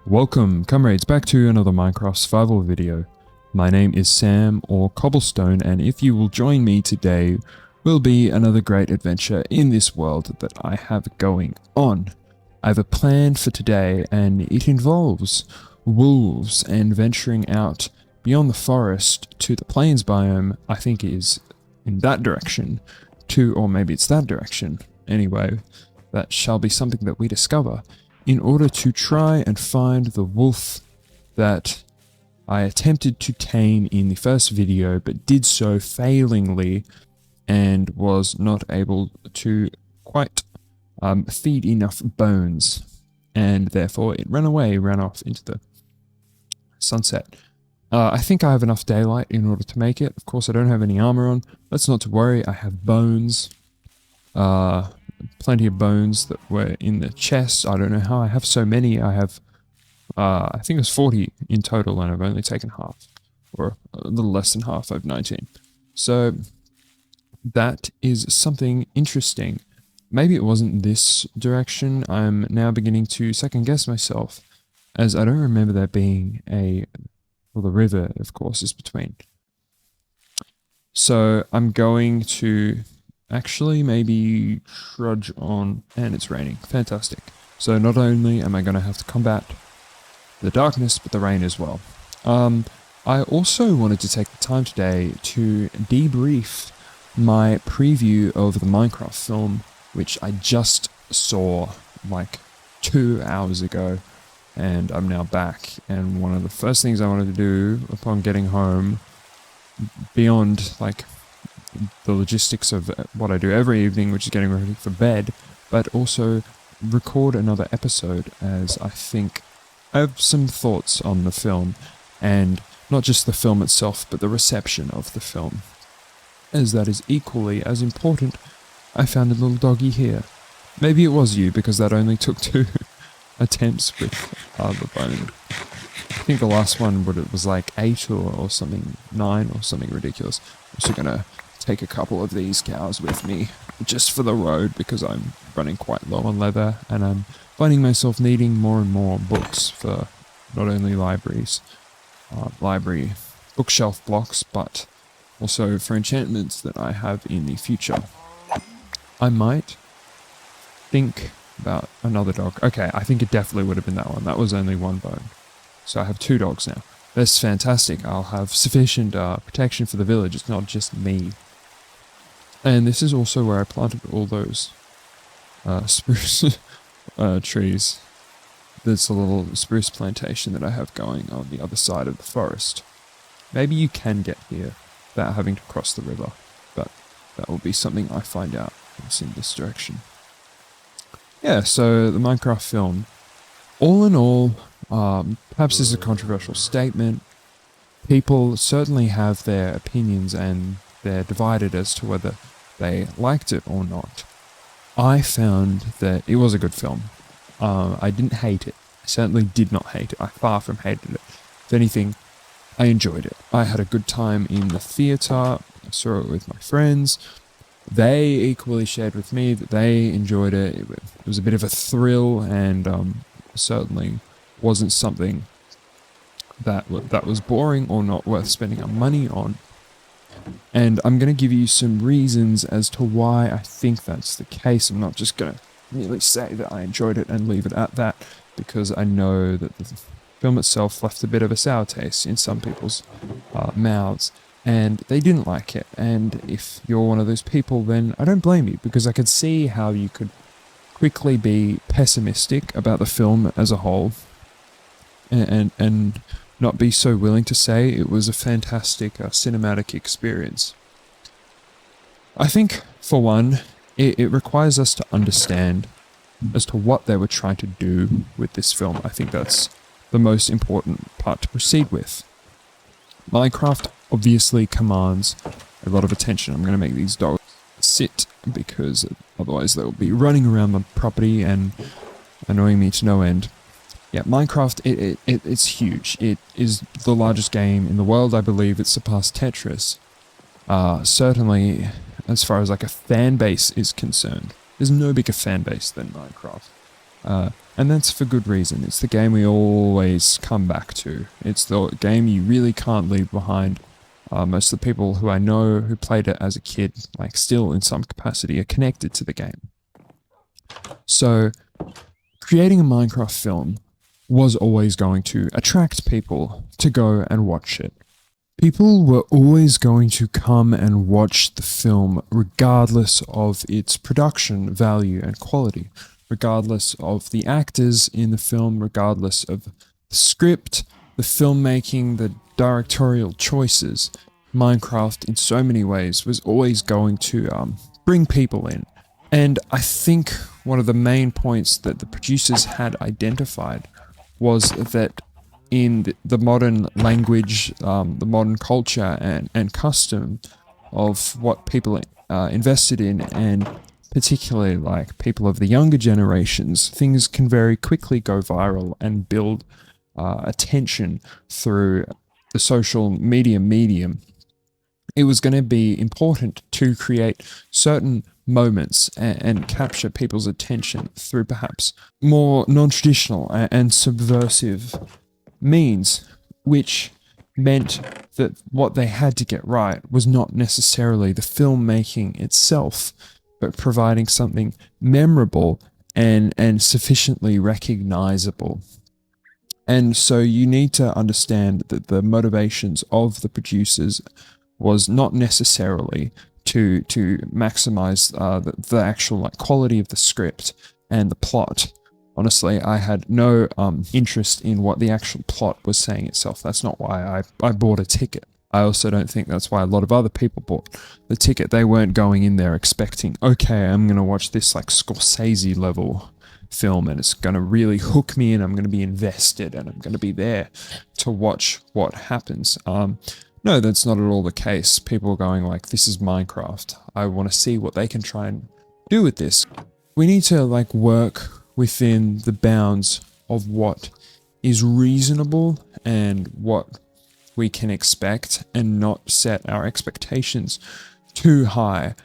Welcome, comrades, back to another Minecraft survival video. My name is Sam, or Cobblestone, and if you will join me today, will be another great adventure in this world that I have going on. I have a plan for today, and it involves wolves and venturing out beyond the forest to the plains biome. I think it is in that direction, or maybe it's that direction. Anyway, that shall be something that we discover in order to try and find the wolf that I attempted to tame in the first video, but did so failingly and was not able to quite feed enough bones, and therefore it ran off into the sunset. I think I have enough daylight in order to make it. Of course, I don't have any armor on. That's not to worry. I have bones. Plenty of bones that were in the chest. I don't know how I have so many. I have, I think it was 40 in total, and I've only taken half, or a little less than half of 19. So that is something interesting. Maybe it wasn't this direction. I'm now beginning to second guess myself, as I don't remember there being well, the river, of course, is between. So I'm going to actually maybe trudge on, and it's raining. Fantastic. So not only am I going to have to combat the darkness, but the rain as well. I also wanted to take the time today to debrief my preview of the Minecraft film, which I just saw like 2 hours ago, and I'm now back. And one of the first things I wanted to do upon getting home, beyond like the logistics of what I do every evening, which is getting ready for bed, but also record another episode, as I think I have some thoughts on the film, and not just the film itself, but the reception of the film, as that is equally as important. I found a little doggy here. Maybe it was you, because that only took 2 attempts with the bone. I think the last one was like 8 or something, 9 or something ridiculous. I'm just gonna take a couple of these cows with me just for the road, because I'm running quite low on leather, and I'm finding myself needing more and more books for not only library bookshelf blocks, but also for enchantments that I have in the future. I might think about another dog. Okay, I think it definitely would have been that one. That was only 1 bone. So I have 2 dogs now. That's fantastic. I'll have sufficient protection for the village. It's not just me. And this is also where I planted all those spruce trees. There's a little spruce plantation that I have going on the other side of the forest. Maybe you can get here without having to cross the river, but that will be something I find out once in this direction. Yeah, so the Minecraft film. All in all, perhaps this is a controversial statement. People certainly have their opinions, and they're divided as to whether they liked it or not. I found that it was a good film. I didn't hate it. I certainly did not hate it. I far from hated it. If anything, I enjoyed it. I had a good time in the theatre. I saw it with my friends. They equally shared with me that they enjoyed it. It was a bit of a thrill, and certainly wasn't something that was boring or not worth spending our money on. And I'm going to give you some reasons as to why I think that's the case. I'm not just going to merely say that I enjoyed it and leave it at that, because I know that the film itself left a bit of a sour taste in some people's mouths, and they didn't like it. And if you're one of those people, then I don't blame you, because I could see how you could quickly be pessimistic about the film as a whole, and not be so willing to say it was a fantastic cinematic experience. I think, for one, it requires us to understand as to what they were trying to do with this film. I think that's the most important part to proceed with. Minecraft obviously commands a lot of attention. I'm going to make these dogs sit, because otherwise they'll be running around the property and annoying me to no end. Yeah, Minecraft, it's huge. It is the largest game in the world. I believe it surpassed Tetris. Certainly, as far as like a fan base is concerned, there's no bigger fan base than Minecraft. And that's for good reason. It's the game we always come back to. It's the game you really can't leave behind. Most of the people who I know who played it as a kid, like still in some capacity, are connected to the game. So, creating a Minecraft film was always going to attract people to go and watch it. People were always going to come and watch the film regardless of its production value and quality, regardless of the actors in the film, regardless of the script, the filmmaking, the directorial choices. Minecraft, in so many ways, was always going to bring people in. And I think one of the main points that the producers had identified was that in the modern language, the modern culture and custom of what people invested in, and particularly like people of the younger generations, things can very quickly go viral and build attention through the social media medium. It was going to be important to create certain moments and capture people's attention through perhaps more non-traditional and subversive means, which meant that what they had to get right was not necessarily the filmmaking itself, but providing something memorable and sufficiently recognizable. And so you need to understand that the motivations of the producers was not necessarily to maximize the actual like quality of the script and the plot. Honestly, I had no interest in what the actual plot was saying itself. That's not why I bought a ticket. I also don't think that's why a lot of other people bought the ticket. They weren't going in there expecting, okay, I'm going to watch this like Scorsese level film and it's going to really hook me in. I'm going to be invested and I'm going to be there to watch what happens. No, that's not at all the case. People are going like, this is Minecraft. I want to see what they can try and do with this. We need to like work within the bounds of what is reasonable and what we can expect, and not set our expectations too high,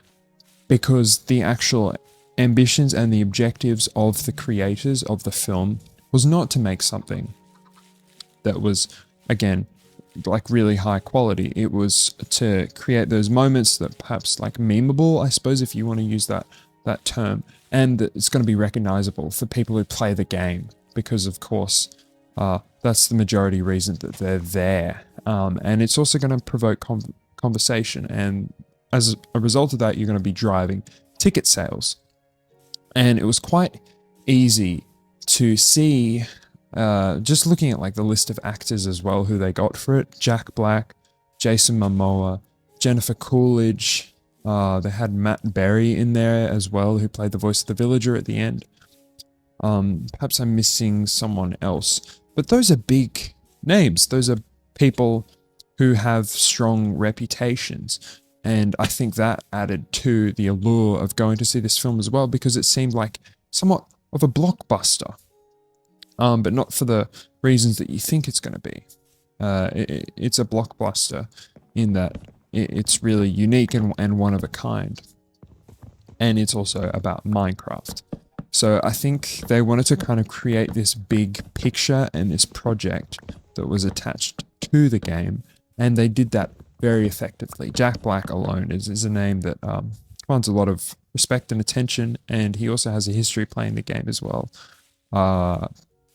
because the actual ambitions and the objectives of the creators of the film was not to make something that was, again, like really high quality. It was to create those moments that perhaps like memeable, I suppose, if you want to use that term, and that it's going to be recognizable for people who play the game, because of course that's the majority reason that they're there. And it's also going to provoke conversation, and as a result of that, you're going to be driving ticket sales. And it was quite easy to see, just looking at like the list of actors as well who they got for it: Jack Black, Jason Momoa, Jennifer Coolidge. They had Matt Berry in there as well, who played the voice of the villager at the end. Perhaps I'm missing someone else, but those are big names. Those are people who have strong reputations. And I think that added to the allure of going to see this film as well, because it seemed like somewhat of a blockbuster. But not for the reasons that you think it's going to be. It's a blockbuster in that it's really unique and one of a kind. And it's also about Minecraft. So I think they wanted to kind of create this big picture and this project that was attached to the game, and they did that very effectively. Jack Black alone is a name that commands a lot of respect and attention, and he also has a history playing the game as well.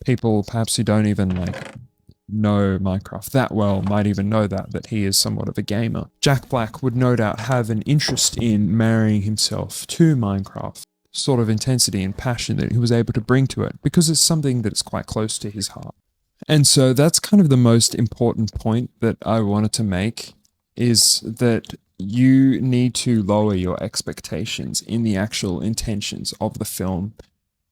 People perhaps who don't even like know Minecraft that well might even know that he is somewhat of a gamer. Jack Black would no doubt have an interest in marrying himself to Minecraft, sort of intensity and passion that he was able to bring to it, because it's something that is quite close to his heart. And so that's kind of the most important point that I wanted to make, is that you need to lower your expectations in the actual intentions of the film.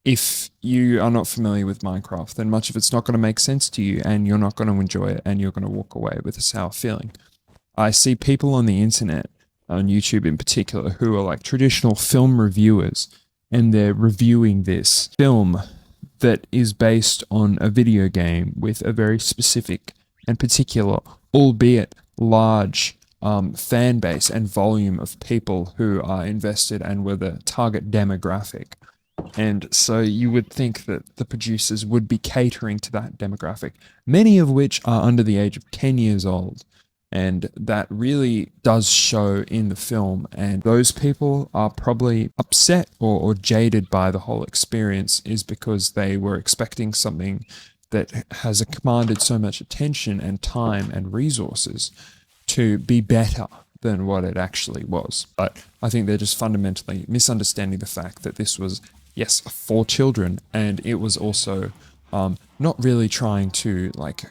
If you are not familiar with Minecraft, then much of it's not going to make sense to you, and you're not going to enjoy it, and you're going to walk away with a sour feeling. I see people on the internet, on YouTube in particular, who are like traditional film reviewers, and they're reviewing this film that is based on a video game with a very specific and particular, albeit large, fan base and volume of people who are invested and were the target demographic. And so you would think that the producers would be catering to that demographic, many of which are under the age of 10 years old. And that really does show in the film. And those people are probably upset or jaded by the whole experience, is because they were expecting something that has commanded so much attention and time and resources to be better than what it actually was. But I think they're just fundamentally misunderstanding the fact that this was, yes, for children, and it was also not really trying to like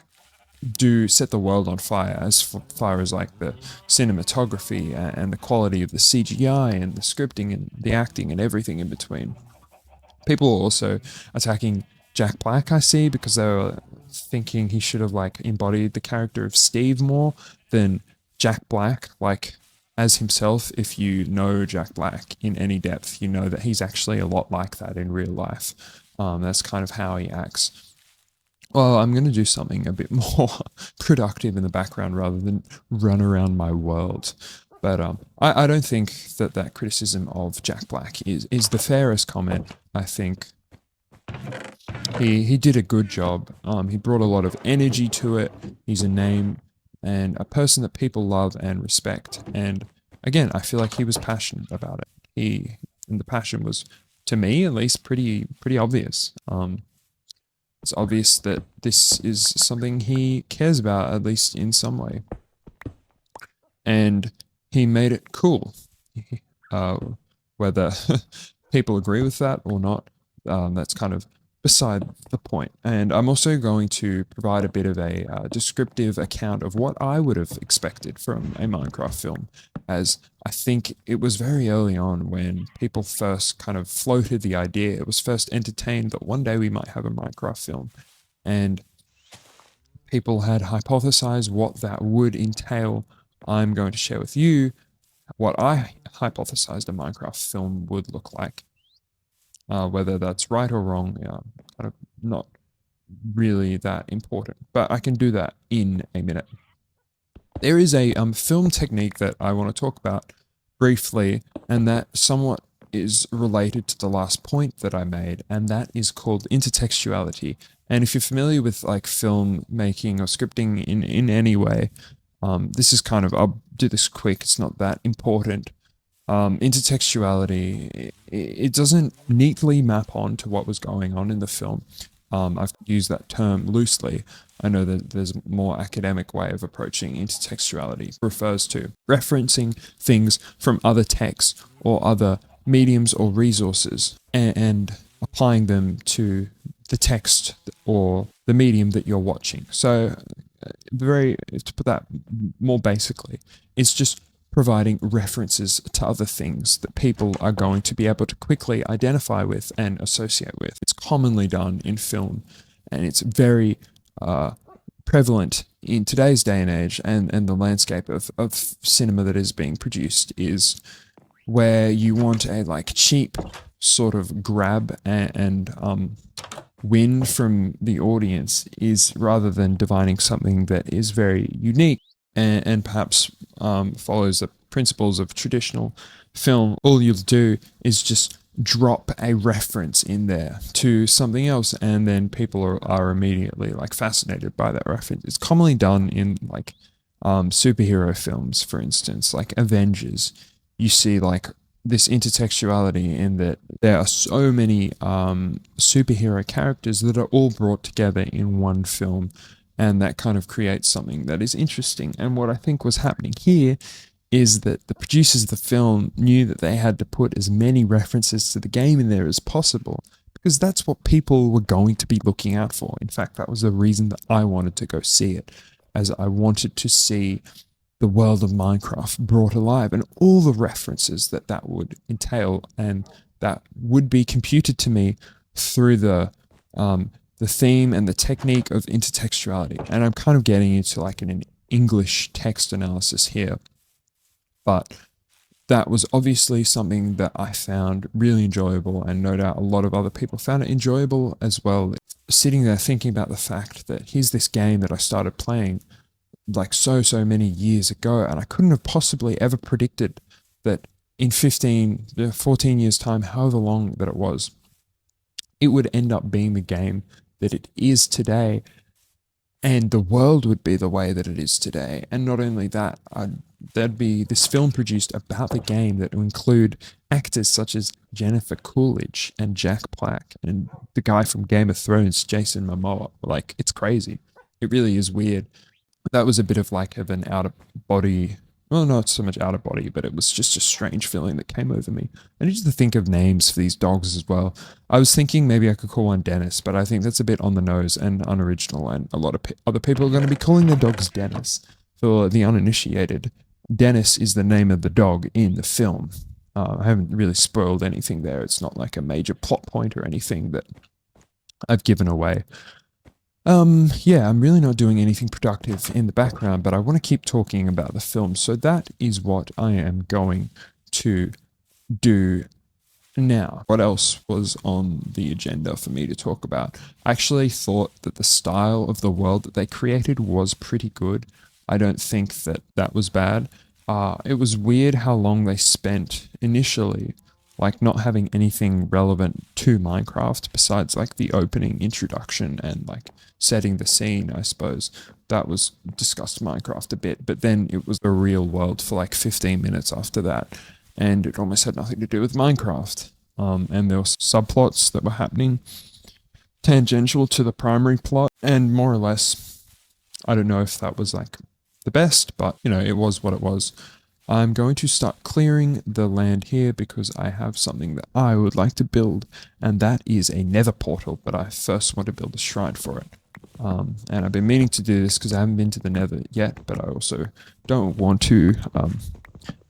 do set the world on fire as far as like the cinematography and the quality of the CGI and the scripting and the acting and everything in between. People are also attacking Jack Black, I see, because they were thinking he should have like embodied the character of Steve more than Jack Black, like as himself. If you know Jack Black in any depth, you know that he's actually a lot like that in real life. That's kind of how he acts. Well, I'm going to do something a bit more productive in the background rather than run around my world. But I don't think that criticism of Jack Black is the fairest comment. I think he did a good job. He brought a lot of energy to it. He's a name and a person that people love and respect. And again, I feel like he was passionate about it. And the passion was, to me at least, pretty obvious. It's obvious that this is something he cares about, at least in some way. And he made it cool. Whether people agree with that or not, that's kind of beside the point. And I'm also going to provide a bit of a descriptive account of what I would have expected from a Minecraft film, as I think it was very early on when people first kind of floated the idea. It was first entertained that one day we might have a Minecraft film, and people had hypothesized what that would entail. I'm going to share with you what I hypothesized a Minecraft film would look like. Whether that's right or wrong, kind of not really that important, but I can do that in a minute. There is a film technique that I want to talk about briefly, and that somewhat is related to the last point that I made, and that is called intertextuality. And if you're familiar with like film making or scripting in any way, this is kind of, I'll do this quick, it's not that important. Intertextuality, it doesn't neatly map on to what was going on in the film. I've used that term loosely. I know that there's a more academic way of approaching intertextuality. It refers to referencing things from other texts or other mediums or resources and applying them to the text or the medium that you're watching. So to put that more basically, it's just providing references to other things that people are going to be able to quickly identify with and associate with. It's commonly done in film, and it's very prevalent in today's day and age, and the landscape of cinema that is being produced is where you want a like cheap sort of grab and win from the audience, is rather than divining something that is very unique and perhaps follows the principles of traditional film. All you'll do is just drop a reference in there to something else, and then people are immediately like fascinated by that reference. It's commonly done in like superhero films, for instance, like Avengers. You see like this intertextuality in that there are so many superhero characters that are all brought together in one film, and that kind of creates something that is interesting. And what I think was happening here is that the producers of the film knew that they had to put as many references to the game in there as possible, because that's what people were going to be looking out for. In fact, that was the reason that I wanted to go see it, as I wanted to see the world of Minecraft brought alive and all the references that would entail, and that would be computed to me through the theme and the technique of intertextuality. And I'm kind of getting into like an English text analysis here, but that was obviously something that I found really enjoyable, and no doubt a lot of other people found it enjoyable as well. Sitting there thinking about the fact that here's this game that I started playing like so many years ago, and I couldn't have possibly ever predicted that in 14 years time, however long that it was, it would end up being the game that it is today, and the world would be the way that it is today. And not only that, there'd be this film produced about the game that would include actors such as Jennifer Coolidge and Jack Black and the guy from Game of Thrones, Jason Momoa. Like, it's crazy. It really is weird. That was a bit of like of an out of body, well, not so much out of body, but it was just a strange feeling that came over me. I needed to think of names for these dogs as well. I was thinking maybe I could call one Dennis, but I think that's a bit on the nose and unoriginal, and a lot of other people are going to be calling their dogs Dennis. For the uninitiated, Dennis is the name of the dog in the film. I haven't really spoiled anything there. It's not like a major plot point or anything that I've given away. Yeah, I'm really not doing anything productive in the background, but I want to keep talking about the film. So that is what I am going to do now. What else was on the agenda for me to talk about? I actually thought that the style of the world that they created was pretty good. I don't think that that was bad. It was weird how long they spent initially like not having anything relevant to Minecraft besides like the opening introduction and like setting the scene, I suppose. That was discussed Minecraft a bit, but then it was the real world for like 15 minutes after that, and it almost had nothing to do with Minecraft. And there were subplots that were happening tangential to the primary plot, and more or less, I don't know if that was like the best, but you know, it was what it was. I'm going to start clearing the land here because I have something that I would like to build, and that is a nether portal, but I first want to build a shrine for it. And I've been meaning to do this because I haven't been to the nether yet, but I also don't want to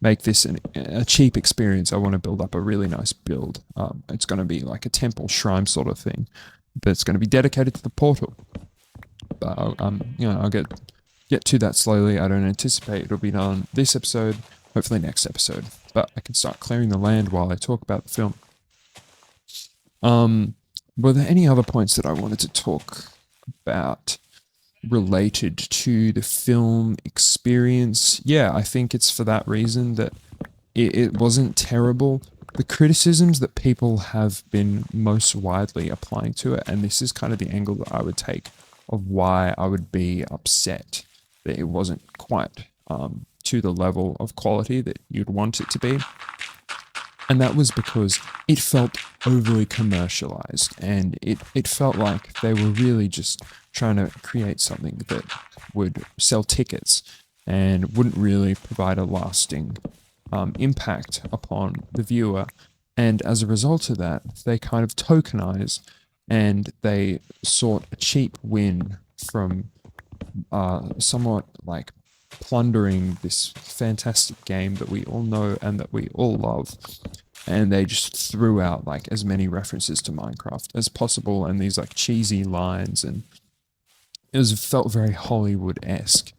make this a cheap experience. I want to build up a really nice build. It's going to be like a temple shrine sort of thing, but it's going to be dedicated to the portal. But I'll get to that slowly. I don't anticipate it'll be done this episode, hopefully next episode. But I can start clearing the land while I talk about the film. Were there any other points that I wanted to talk about related to the film experience? Yeah, I think it's for that reason that it wasn't terrible. The criticisms that people have been most widely applying to it, and this is kind of the angle that I would take of why I would be upset that it wasn't quite to the level of quality that you'd want it to be. And that was because it felt overly commercialized, and it felt like they were really just trying to create something that would sell tickets and wouldn't really provide a lasting impact upon the viewer. And as a result of that, they kind of tokenize and they sought a cheap win from somewhat like plundering this fantastic game that we all know and that we all love, and they just threw out like as many references to Minecraft as possible and these like cheesy lines, and it felt very Hollywood-esque,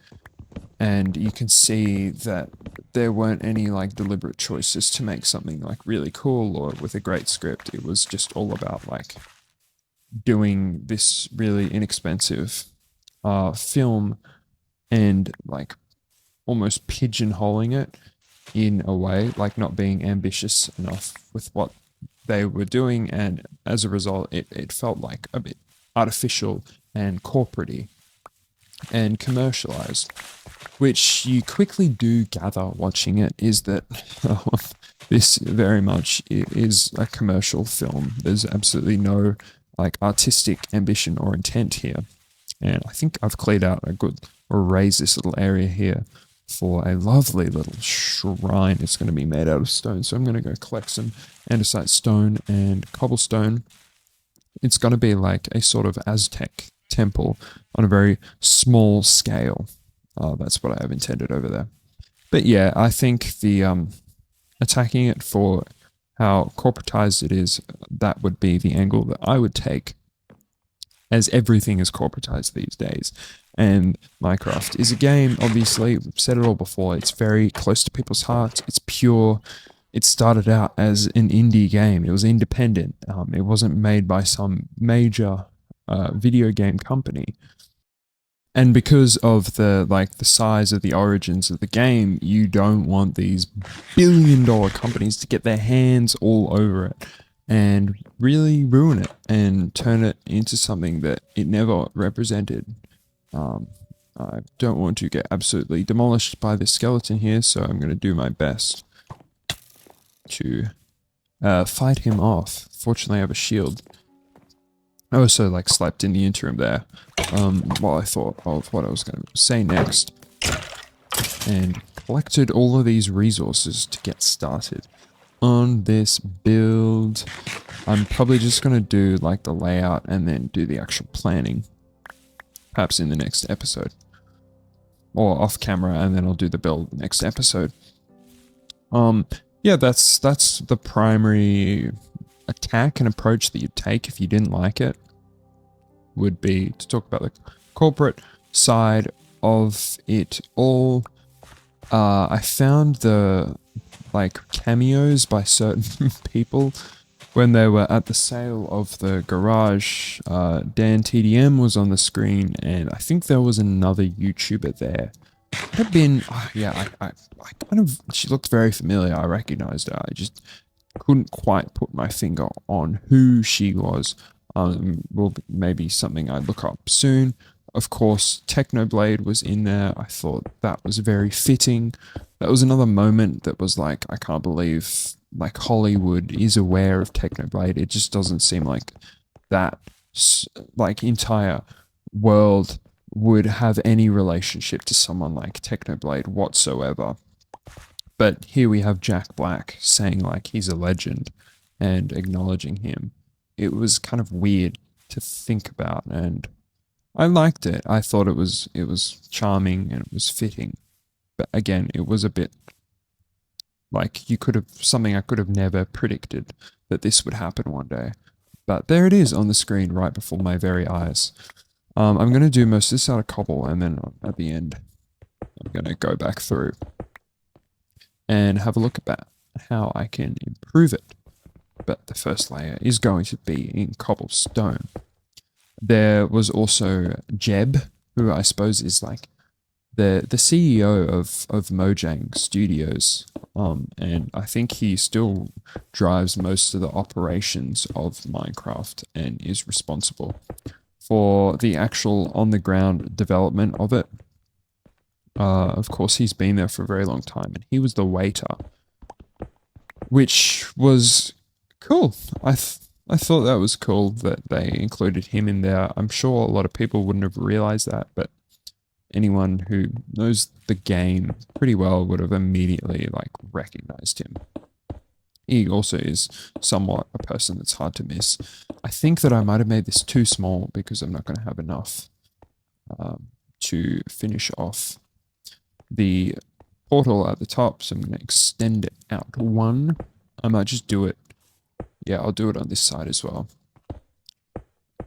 and you can see that there weren't any like deliberate choices to make something like really cool or with a great script. It was just all about like doing this really inexpensive film and like almost pigeonholing it in a way, like not being ambitious enough with what they were doing, and as a result it felt like a bit artificial and corporate-y and commercialized, which you quickly do gather watching it is that this very much is a commercial film. There's absolutely no like artistic ambition or intent here. And I think I've cleared out or raised this little area here for a lovely little shrine. It's going to be made out of stone. So I'm going to go collect some andesite stone and cobblestone. It's going to be like a sort of Aztec temple on a very small scale. That's what I have intended over there. But yeah, I think the attacking it for how corporatized it is, that would be the angle that I would take, as everything is corporatized these days. And Minecraft is a game, obviously, we've said it all before, it's very close to people's hearts, it's pure. It started out as an indie game, it was independent, it wasn't made by some major video game company. And because of the size of the origins of the game, you don't want these billion-dollar companies to get their hands all over it. and really ruin it and turn it into something that it never represented. I don't want to get absolutely demolished by this skeleton here, so I'm going to do my best to fight him off. Fortunately, I have a shield. I also like slept in the interim there while I thought of what I was going to say next, and collected all of these resources to get started on this build. I'm probably just going to do like the layout and then do the actual planning, perhaps in the next episode, or off camera, and then I'll do the build next episode. Yeah, that's the primary attack and approach that you take if you didn't like it, would be to talk about the corporate side of it all. I found the like cameos by certain people when they were at the sale of the garage. Dan TDM was on the screen, and I think there was another YouTuber there. It had been, yeah, I kind of, she looked very familiar. I recognized her. I just couldn't quite put my finger on who she was. Will maybe something I'd look up soon. Of course, Technoblade was in there. I thought that was very fitting. That was another moment that was like, I can't believe like Hollywood is aware of Technoblade. It just doesn't seem like that like entire world would have any relationship to someone like Technoblade whatsoever. But here we have Jack Black saying like he's a legend and acknowledging him. It was kind of weird to think about, and I liked it. I thought it was charming and it was fitting. But again, it was a bit like something I could have never predicted that this would happen one day. But there it is on the screen right before my very eyes. I'm going to do most of this out of cobble, and then at the end, I'm going to go back through and have a look at how I can improve it. But the first layer is going to be in cobblestone. There was also Jeb, who I suppose is like the CEO of Mojang Studios, and I think he still drives most of the operations of Minecraft and is responsible for the actual on-the-ground development of it. Of course, he's been there for a very long time, and he was the waiter, which was cool. I thought that was cool that they included him in there. I'm sure a lot of people wouldn't have realized that, but anyone who knows the game pretty well would have immediately like recognized him. He also is somewhat a person that's hard to miss. I think that I might have made this too small because I'm not going to have enough to finish off the portal at the top, so I'm going to extend it out one. I might just do it. Yeah, I'll do it on this side as well.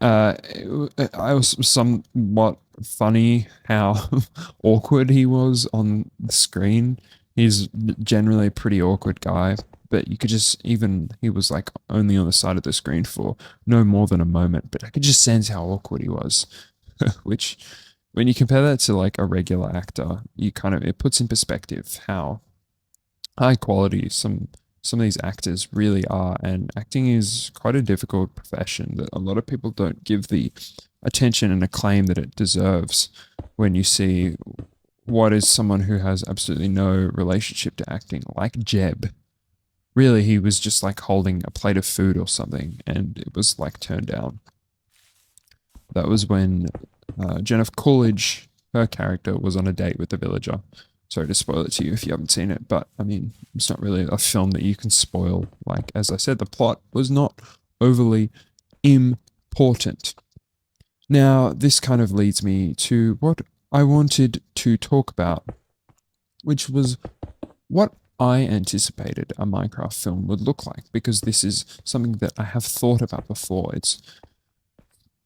I was somewhat funny how awkward he was on the screen. He's generally a pretty awkward guy, but you could just, he was like only on the side of the screen for no more than a moment, but I could just sense how awkward he was, which when you compare that to like a regular actor, it puts in perspective how high quality some of these actors really are, and acting is quite a difficult profession that a lot of people don't give the attention and acclaim that it deserves. When you see what is someone who has absolutely no relationship to acting, like Jeb. Really, he was just like holding a plate of food or something, and it was like turned down. That was when Jennifer Coolidge, her character, was on a date with the villager. Sorry to spoil it to you if you haven't seen it, but I mean, it's not really a film that you can spoil. Like, as I said, the plot was not overly important. Now, this kind of leads me to what I wanted to talk about, which was what I anticipated a Minecraft film would look like, because this is something that I have thought about before. It's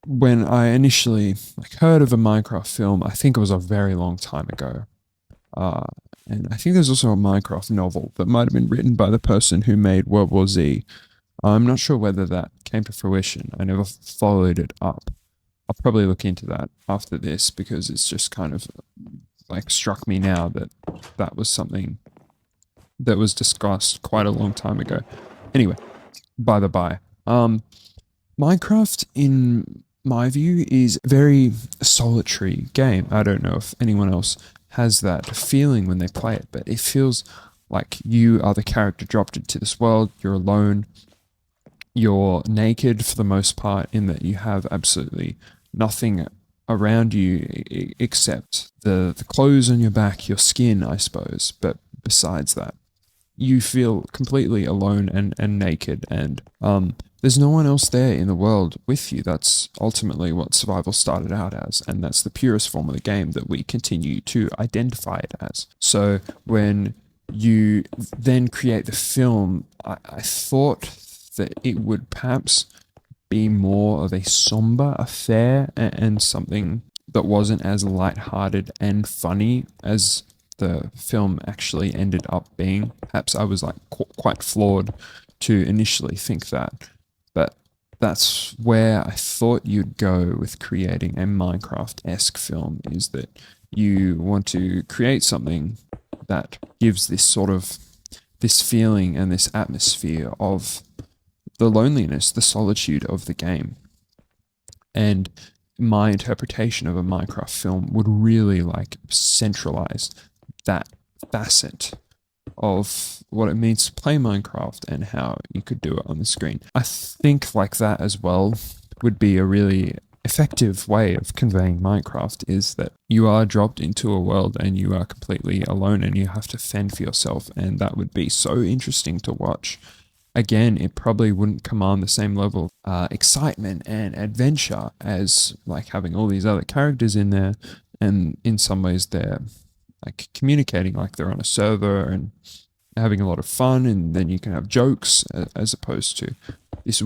when I initially heard of a Minecraft film, I think it was a very long time ago. And I think there's also a Minecraft novel that might have been written by the person who made World War Z. I'm not sure whether that came to fruition. I never followed it up. I'll probably look into that after this, because it's just kind of like struck me now that that was something that was discussed quite a long time ago. Anyway, by the by, Minecraft, in my view, is a very solitary game. I don't know if anyone else has that feeling when they play it, but it feels like you are the character dropped into this world. You're alone. You're naked for the most part, in that you have absolutely nothing around you except the clothes on your back, your skin, I suppose. But besides that, you feel completely alone and naked, and there's no one else there in the world with you. That's ultimately what survival started out as, and that's the purest form of the game that we continue to identify it as. So when you then create the film, I thought that it would perhaps be more of a somber affair, and something that wasn't as lighthearted and funny as the film actually ended up being. Perhaps I was like quite flawed to initially think that, but that's where I thought you'd go with creating a Minecraft-esque film, is that you want to create something that gives this feeling and this atmosphere of the loneliness, the solitude of the game. And my interpretation of a Minecraft film would really like centralize that facet of what it means to play Minecraft and how you could do it on the screen. I think like that as well would be a really effective way of conveying Minecraft, is that you are dropped into a world and you are completely alone and you have to fend for yourself, and that would be so interesting to watch. Again, it probably wouldn't command the same level of excitement and adventure as like having all these other characters in there, and in some ways they're like communicating like they're on a server and having a lot of fun, and then you can have jokes, as opposed to this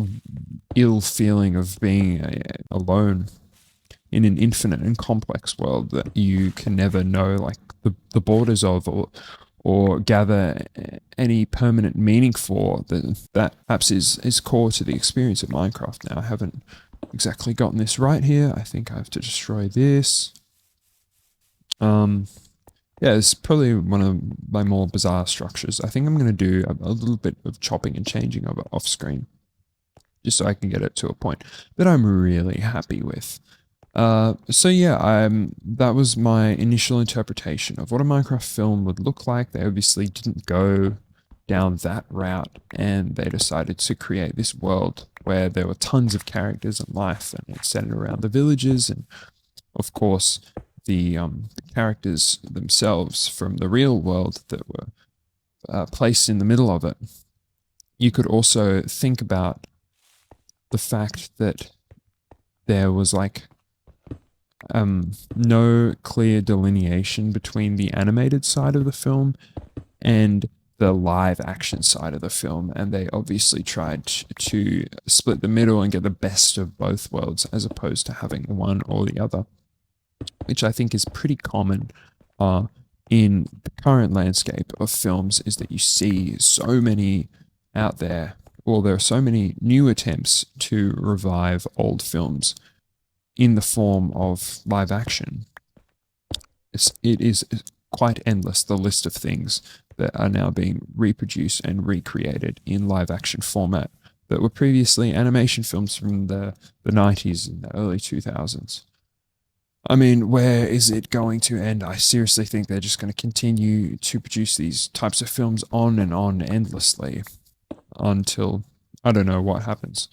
ill feeling of being alone in an infinite and complex world that you can never know like the borders of, or gather any permanent meaning for. That perhaps is core to the experience of Minecraft. Now, I haven't exactly gotten this right here. I think I have to destroy this. Yeah, it's probably one of my more bizarre structures. I think I'm going to do a little bit of chopping and changing of it off screen, just so I can get it to a point that I'm really happy with. So yeah, that was my initial interpretation of what a Minecraft film would look like. They obviously didn't go down that route, and they decided to create this world where there were tons of characters and life, and it's centered around the villages, and of course the characters themselves from the real world that were placed in the middle of it. You could also think about the fact that there was like no clear delineation between the animated side of the film and the live action side of the film, and they obviously tried to split the middle and get the best of both worlds, as opposed to having one or the other, which I think is pretty common in the current landscape of films, is that you see so many out there, or there are so many new attempts to revive old films in the form of live action. It is quite endless, the list of things that are now being reproduced and recreated in live action format that were previously animation films from the 90s and the early 2000s. I mean, where is it going to end? I seriously think they're just going to continue to produce these types of films on and on endlessly until, I don't know what happens,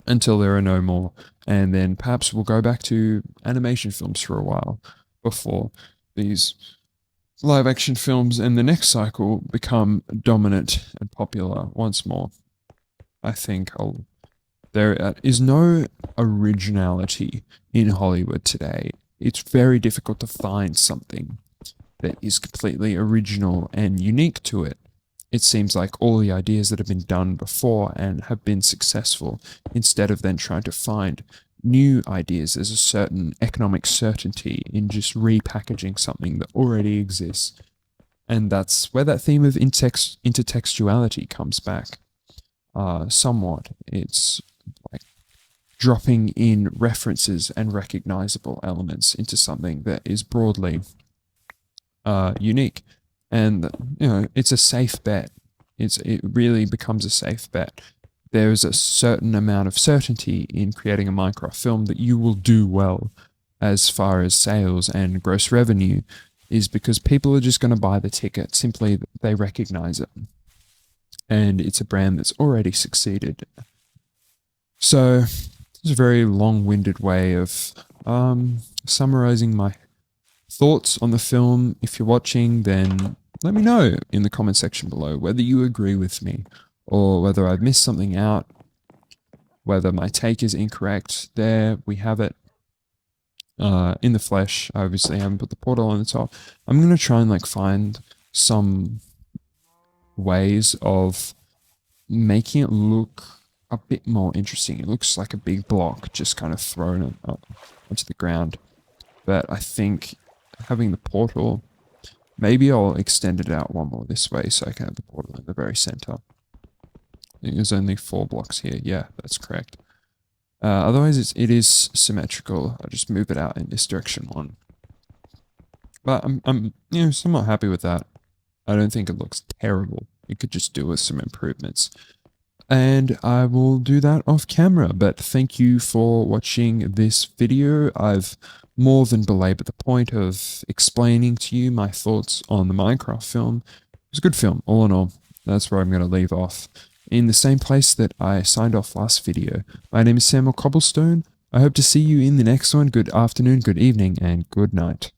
until there are no more. And then perhaps we'll go back to animation films for a while before these live action films and the next cycle become dominant and popular once more. I think there is no originality in Hollywood today. It's very difficult to find something that is completely original and unique to it. It seems like all the ideas that have been done before and have been successful, instead of then trying to find new ideas, there's a certain economic certainty in just repackaging something that already exists. And that's where that theme of intertextuality comes back somewhat. It's like dropping in references and recognizable elements into something that is broadly unique. And, you know, it's a safe bet. It really becomes a safe bet there's a certain amount of certainty in creating a Minecraft film that you will do well as far as sales and gross revenue, is because people are just going to buy the ticket. Simply, they recognize it. And it's a brand that's already succeeded. So, it's a very long-winded way of summarizing my thoughts on the film. If you're watching, then let me know in the comment section below whether you agree with me or whether I've missed something out, whether my take is incorrect. There we have it. In the flesh, obviously I haven't put the portal on the top. I'm going to try and find some ways of making it look a bit more interesting. It looks like a big block just kind of thrown up onto the ground. But I think having the portal, maybe I'll extend it out one more this way so I can have the portal in the very center. I think there's only 4 blocks here. Yeah, that's correct. Otherwise, it is symmetrical. I'll just move it out in this direction one. But I'm somewhat happy with that. I don't think it looks terrible. You could just do with some improvements. And I will do that off camera. But thank you for watching this video. I've more than belabored the point of explaining to you my thoughts on the Minecraft film. It was a good film, all in all. That's where I'm going to leave off. In the same place that I signed off last video. My name is Samuel Cobblestone. I hope to see you in the next one. Good afternoon, good evening, and good night.